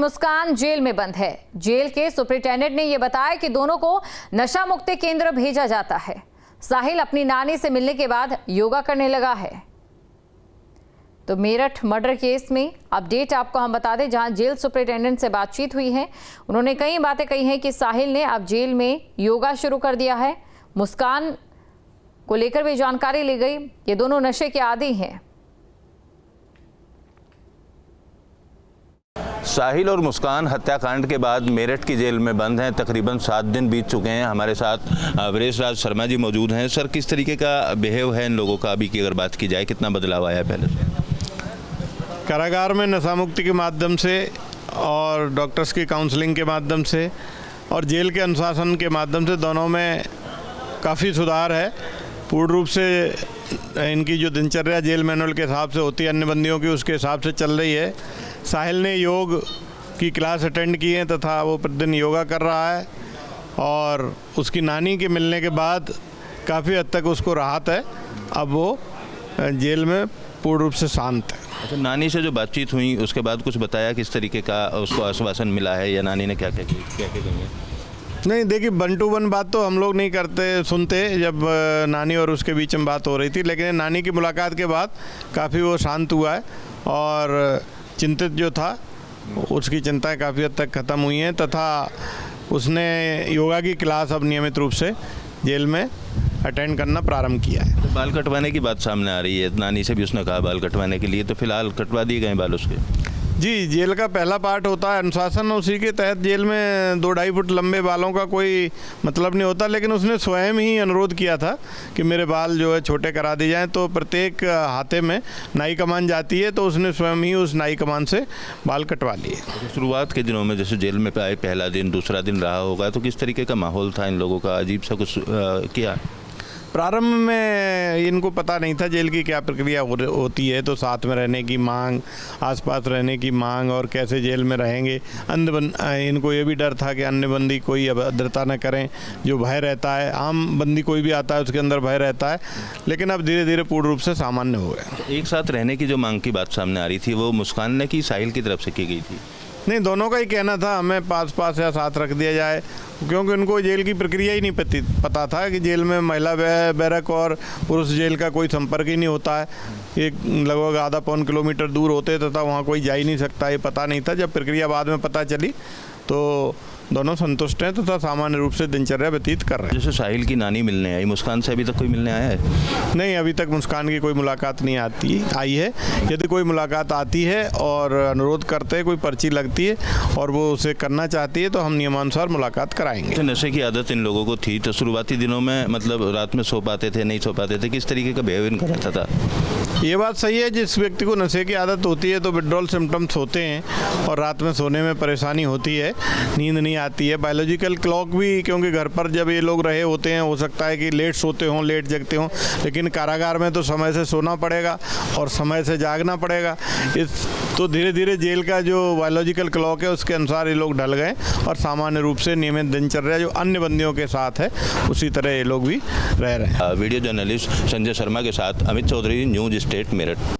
मुस्कान jail में बंद है। जेल के सुपरिटेंडेंट ने यह बताया कि दोनों को नशा मुक्ति केंद्र भेजा जाता है। साहिल अपनी नानी से मिलने के बाद योगा करने लगा है। तो मेरठ मर्डर केस में अपडेट आपको हम बता दें, जहां जेल सुपरिटेंडेंट से बातचीत हुई है। उन्होंने कई बातें कही हैं कि साहिल ने अब जेल में योगा शुरू कर दिया है। मुस्कान को लेकर भी जानकारी ली गई। ये दोनों नशे के आदी हैं। साहिल और मुस्कान हत्याकांड के बाद मेरठ की जेल में बंद हैं। तकरीबन 7 दिन बीत चुके हैं। हमारे साथ वीरेश राज शर्मा जी मौजूद हैं। सर, किस तरीके का बिहेव है इन लोगों का अभी की अगर बात की जाए, कितना बदलाव आया है पहले से? कारागार में नशा मुक्ति के माध्यम से और डॉक्टर्स की काउंसलिंग के माध्यम से और जेल के अनुशासन के माध्यम से दोनों में काफ़ी सुधार है। पूर्ण रूप से इनकी जो दिनचर्या जेल मैनुअल के हिसाब से होती है अन्य बंदियों की, उसके हिसाब से चल रही है। साहिल ने योग की क्लास अटेंड की है तथा वो प्रतिदिन योगा कर रहा है और उसकी नानी के मिलने के बाद काफ़ी हद तक उसको राहत है। अब वो जेल में पूर्ण रूप से शांत है। अच्छा, नानी से जो बातचीत हुई उसके बाद कुछ बताया किस तरीके का उसको आश्वासन मिला है, या नानी ने क्या क्या कही है? नहीं, देखिए, 1 to 1 बात तो हम लोग नहीं सुनते जब नानी और उसके बीच में बात हो रही थी, लेकिन नानी की मुलाकात के बाद काफ़ी वो शांत हुआ है और चिंतित जो था उसकी चिंताएं काफ़ी हद तक ख़त्म हुई हैं तथा उसने योगा की क्लास अब नियमित रूप से जेल में अटेंड करना प्रारंभ किया है। तो बाल कटवाने की बात सामने आ रही है, नानी से भी उसने कहा बाल कटवाने के लिए, तो फिलहाल कटवा दिए गए बाल उसके? जी, जेल का पहला पार्ट होता है अनुशासन, उसी के तहत जेल में 2-2.5 फुट लंबे बालों का कोई मतलब नहीं होता, लेकिन उसने स्वयं ही अनुरोध किया था कि मेरे बाल जो है छोटे करा दिए जाएं। तो प्रत्येक हाथे में नाई कमान जाती है, तो उसने स्वयं ही उस नाई कमान से बाल कटवा लिए। शुरुआत के दिनों में जैसे जेल में आए, पहला दिन दूसरा दिन रहा होगा, तो किस तरीके का माहौल था इन लोगों का? अजीब सा कुछ किया? प्रारंभ में इनको पता नहीं था जेल की क्या प्रक्रिया होती है, तो साथ में रहने की मांग, आसपास रहने की मांग और कैसे जेल में रहेंगे। इनको ये भी डर था कि अन्य बंदी कोई अभद्रता न करें, जो भय रहता है। आम बंदी कोई भी आता है उसके अंदर भय रहता है, लेकिन अब धीरे धीरे पूर्ण रूप से सामान्य हो गया। एक साथ रहने की जो मांग की बात सामने आ रही थी, वो मुस्कान ने की साहिल की तरफ से की गई थी? नहीं, दोनों का ही कहना था हमें पास या साथ रख दिया जाए, क्योंकि उनको जेल की प्रक्रिया ही नहीं पता था कि जेल में महिला बैरक और पुरुष जेल का कोई संपर्क ही नहीं होता है। ये लगभग आधा पौन किलोमीटर दूर होते तथा वहाँ कोई जा ही नहीं सकता, ये पता नहीं था। जब प्रक्रिया बाद में पता चली तो दोनों संतुष्ट हैं तथा सामान्य रूप से दिनचर्या व्यतीत कर रहे हैं। जैसे साहिल की नानी मिलने आई, मुस्कान से अभी तक कोई मिलने आया है? नहीं, अभी तक मुस्कान की कोई मुलाकात नहीं आई है। यदि कोई मुलाकात आती है और अनुरोध करते हैं, कोई पर्ची लगती है और वो उसे करना चाहती है, तो हम नियमानुसार मुलाकात कराएंगे। नशे की आदत इन लोगों को थी, तो शुरुआती दिनों में मतलब रात में सो पाते थे, नहीं सो पाते थे, किस तरीके का बिहेव इनका रहता था? ये बात सही है, जिस व्यक्ति को नशे की आदत होती है तो विड्रॉल सिम्टम्स होते हैं और रात में सोने में परेशानी होती है, नींद नहीं आती है। बायोलॉजिकल क्लॉक भी, क्योंकि घर पर जब ये लोग रहे होते हैं, हो सकता है कि लेट सोते हों, लेट जगते हों, लेकिन कारागार में तो समय से सोना पड़ेगा और समय से जागना पड़ेगा। तो धीरे धीरे जेल का जो बायोलॉजिकल क्लॉक है उसके अनुसार ये लोग ढल गए और सामान्य रूप से नियमित दिनचर्या जो अन्य बंदियों के साथ है उसी तरह ये लोग भी रह रहे हैं। वीडियो जर्नलिस्ट संजय शर्मा के साथ अमित चौधरी, न्यूज स्टेट मेरठ।